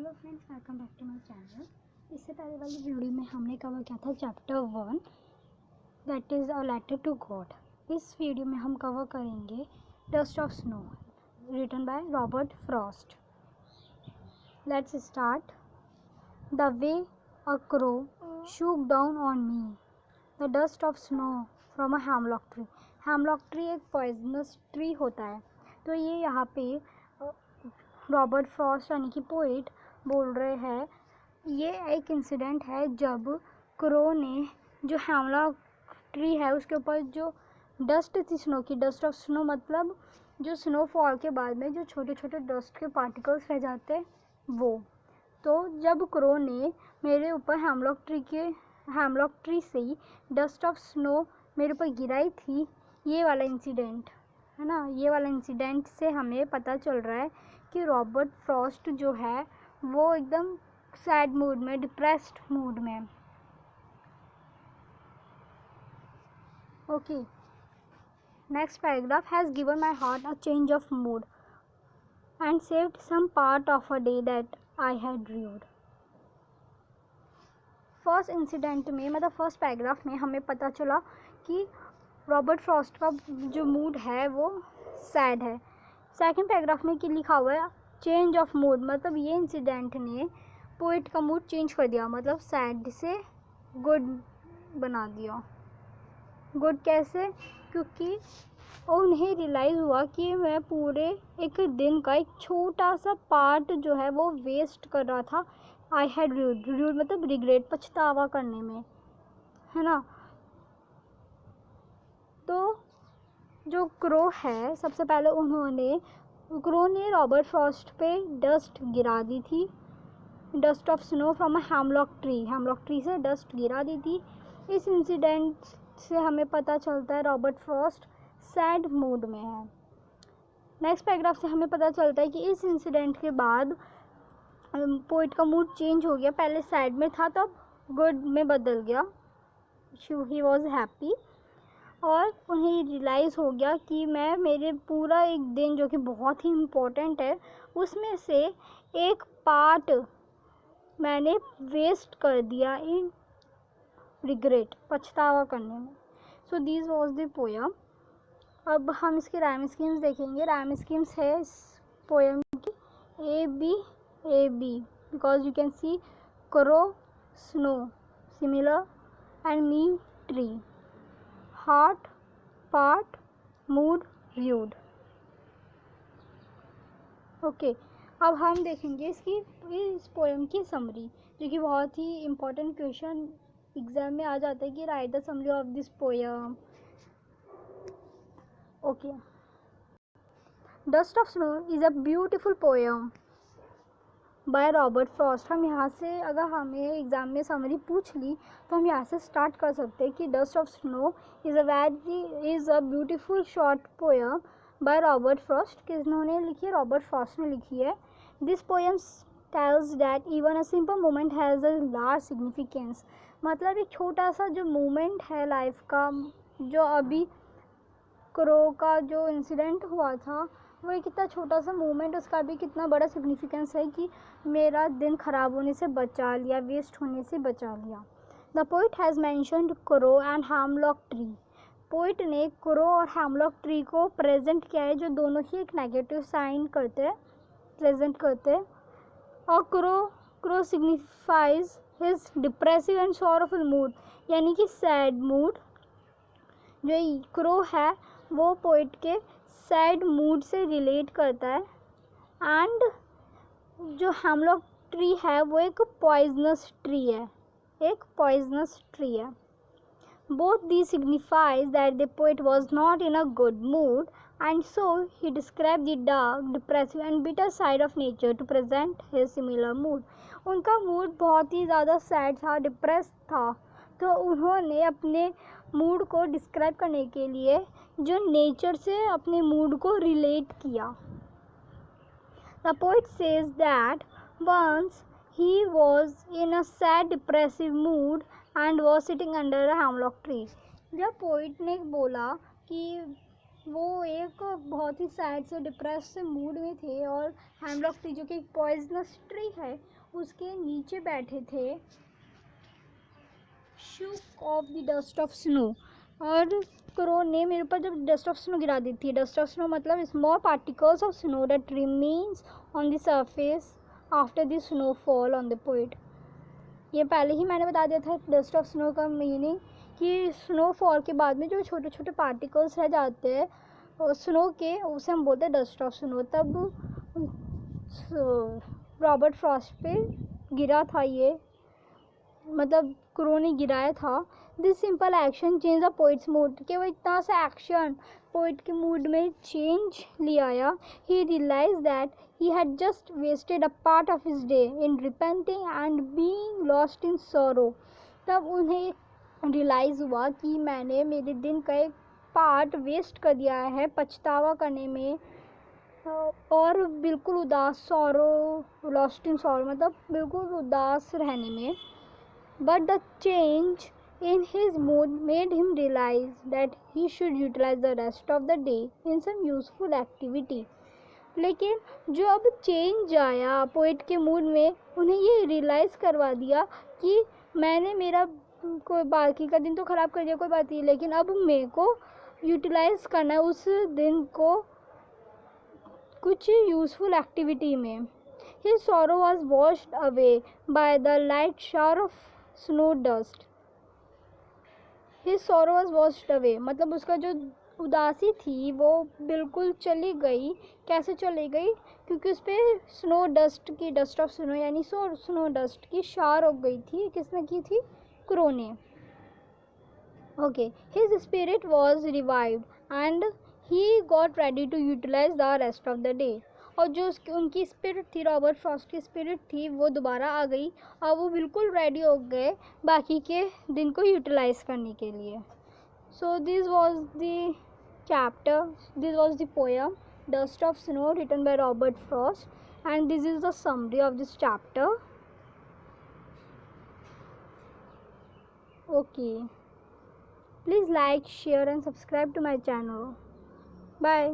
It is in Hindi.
Hello friends, welcome back to my channel. इससे पहले वाली वीडियो में हमने कवर किया था chapter 1, that is a letter to God. इस वीडियो में हम कवर करेंगे dust of snow, written by Robert Frost. Let's start. The way a crow shook down on me the dust of snow from a hemlock tree. Hemlock tree एक पॉइजनस ट्री होता है। तो ये यहाँ पे रॉबर्ट फ्रॉस्ट यानी कि पोइट बोल रहे हैं, ये एक इंसिडेंट है जब क्रो ने जो हैमलॉक ट्री है उसके ऊपर जो डस्ट थी स्नो की, डस्ट ऑफ स्नो मतलब जो स्नोफॉल के बाद में जो छोटे छोटे डस्ट के पार्टिकल्स रह जाते वो। तो जब क्रो ने मेरे ऊपर हैमलॉक ट्री से डस्ट ऑफ स्नो मेरे ऊपर गिराई थी, ये वाला इंसिडेंट है ना, ये वाला इंसिडेंट से हमें पता चल रहा है कि रॉबर्ट फ्रॉस्ट जो है वो एकदम सैड मूड में, डिप्रेस्ड मूड में। Okay, next paragraph has given my heart a change of mood and saved some part of a day that I had dreamed. First incident में मतलब फर्स्ट पैराग्राफ में हमें पता चला कि रॉबर्ट फ्रॉस्ट का जो मूड है वो सैड है। सेकंड पैराग्राफ में क्या लिखा हुआ है, चेंज ऑफ मूड, मतलब ये इंसिडेंट ने पोइट का मूड चेंज कर दिया, मतलब सैड से गुड बना दिया। गुड कैसे? क्योंकि उन्हें रियलाइज़ हुआ कि मैं पूरे एक दिन का एक छोटा सा पार्ट जो है वो वेस्ट कर रहा था। आई हैड ड्यूड मतलब रिग्रेट, पछतावा करने में, है ना। तो जो क्रो है, सबसे पहले क्रो ने रॉबर्ट फ्रॉस्ट पे डस्ट गिरा दी थी, dust of snow from a hemlock tree से डस्ट गिरा दी थी। इस इंसिडेंट से हमें पता चलता है रॉबर्ट फ्रॉस्ट सैड मूड में है। नेक्स्ट पैराग्राफ से हमें पता चलता है कि इस इंसिडेंट के बाद पोइट का मूड चेंज हो गया, पहले सैड में था तब गुड में बदल गया, ही वॉज हैप्पी। और उन्हें रियलाइज़ हो गया कि मैं मेरे पूरा एक दिन जो कि बहुत ही इम्पोर्टेंट है उसमें से एक पार्ट मैंने वेस्ट कर दिया इन रिग्रेट, पछतावा करने में। So this was the poem. अब हम इसके राइम स्कीम्स देखेंगे। राइम स्कीम्स है इस पोयम की a b because you can see crow snow similar and me tree, heart part mood rued. Okay, अब हम देखेंगे इस पोएम की समरी, जो कि बहुत ही इम्पोर्टेंट क्वेश्चन एग्जाम में आ जाता है कि right the summary of this poem. Okay, dust of snow is a beautiful poem by Robert Frost. हम यहाँ से अगर हमें एग्ज़ाम में समरी पूछ ली तो हम यहाँ से स्टार्ट कर सकते हैं कि dust of snow is a beautiful short poem by Robert Frost. किन्होंने लिखी है? रॉबर्ट फ्रॉस्ट ने लिखी है। This poem tells that even a simple moment has a large significance. मतलब एक छोटा सा जो मोमेंट है लाइफ का, जो अभी क्रो का जो इंसिडेंट हुआ था वो एक कितना छोटा सा मोमेंट, उसका भी कितना बड़ा सिग्निफिकेंस है कि मेरा दिन ख़राब होने से बचा लिया, वेस्ट होने से बचा लिया। The poet has mentioned crow and hemlock tree. Poet ने क्रो और हैमलॉक ट्री को प्रेजेंट किया है, जो दोनों ही एक नेगेटिव साइन प्रेजेंट करते हैं। और crow signifies his depressive and sorrowful mood, यानी कि सैड मूड। जो क्रो है वो पोइट के सैड मूड से रिलेट करता है। एंड जो हैमलॉक ट्री है वो एक पॉइजनस ट्री है, both the signifies that the poet was not in a good mood and so he describe the dark, depressive and bitter side of nature to present his similar mood. उनका मूड बहुत ही ज़्यादा सैड था, डिप्रेस था, तो उन्होंने अपने मूड को डिस्क्राइब करने के लिए जो नेचर से अपने मूड को रिलेट किया। The poet says that once he was in a sad depressive mood and was sitting under a hemlock tree. जब पोइट ने बोला कि वो एक बहुत ही सैड से डिप्रेस से मूड में थे और हेमलॉक ट्री जो कि एक पॉइजनस ट्री है उसके नीचे बैठे थे, shook of the dust of snow. और क्रो ने मेरे ऊपर जब डस्ट ऑफ स्नो गिरा दी थी, डस्ट ऑफ स्नो मतलब small particles of snow that remains on the surface after the snowfall on the poet. ये पहले ही मैंने बता दिया था डस्ट ऑफ स्नो का मीनिंग कि स्नोफॉल के बाद में जो छोटे छोटे पार्टिकल्स रह जाते हैं स्नो के, उसे हम बोलते हैं डस्ट ऑफ स्नो। तब रॉबर्ट फ्रॉस्ट पे गिरा था ये, मतलब क्रो ने गिराया था। This simple action change the poet's mood. केवल इतना सा एक्शन पोइट के मूड में चेंज ले आया। He realize that he had just wasted a part of his day in repenting and being lost in sorrow। तब उन्हें रियलाइज़ हुआ कि मैंने मेरे दिन का एक पार्ट वेस्ट कर दिया है पछतावा करने में और बिल्कुल उदास, सॉरो, लॉस्ट इन सॉरो मतलब बिल्कुल उदास रहने में। But the change in his mood made him realize that he should utilize the rest of the day in some useful activity। लेकिन जो अब चेंज आया पोइट के मूड में, उन्हें ये रियलाइज़ करवा दिया कि मैंने मेरा कोई बाकी का दिन तो ख़राब कर दिया, कोई बात नहीं, लेकिन अब मेरे को यूटिलाइज़ करना है उस दिन को कुछ यूज़फुल एक्टिविटी में। His sorrow was washed away by the light shower of snow dust। His sorrow was washed away मतलब उसका जो उदासी थी वो बिल्कुल चली गई। कैसे चली गई? क्योंकि उस पर स्नो डस्ट की, डस्ट ऑफ स्नो यानी स्नो डस्ट की शार हो गई थी। किसने की थी? क्रो ने। Okay, his spirit was revived and he got ready to utilise the rest of the day. और जो उनकी स्पिरिट थी, रॉबर्ट फ्रॉस्ट की स्पिरिट थी, वो दोबारा आ गई और वो बिल्कुल रेडी हो गए बाकी के दिन को यूटिलाइज करने के लिए। सो this was the chapter, this was the poem Dust of Snow written by Robert Frost, and this is the summary of this chapter. Okay, please like, share and subscribe to my channel. Bye.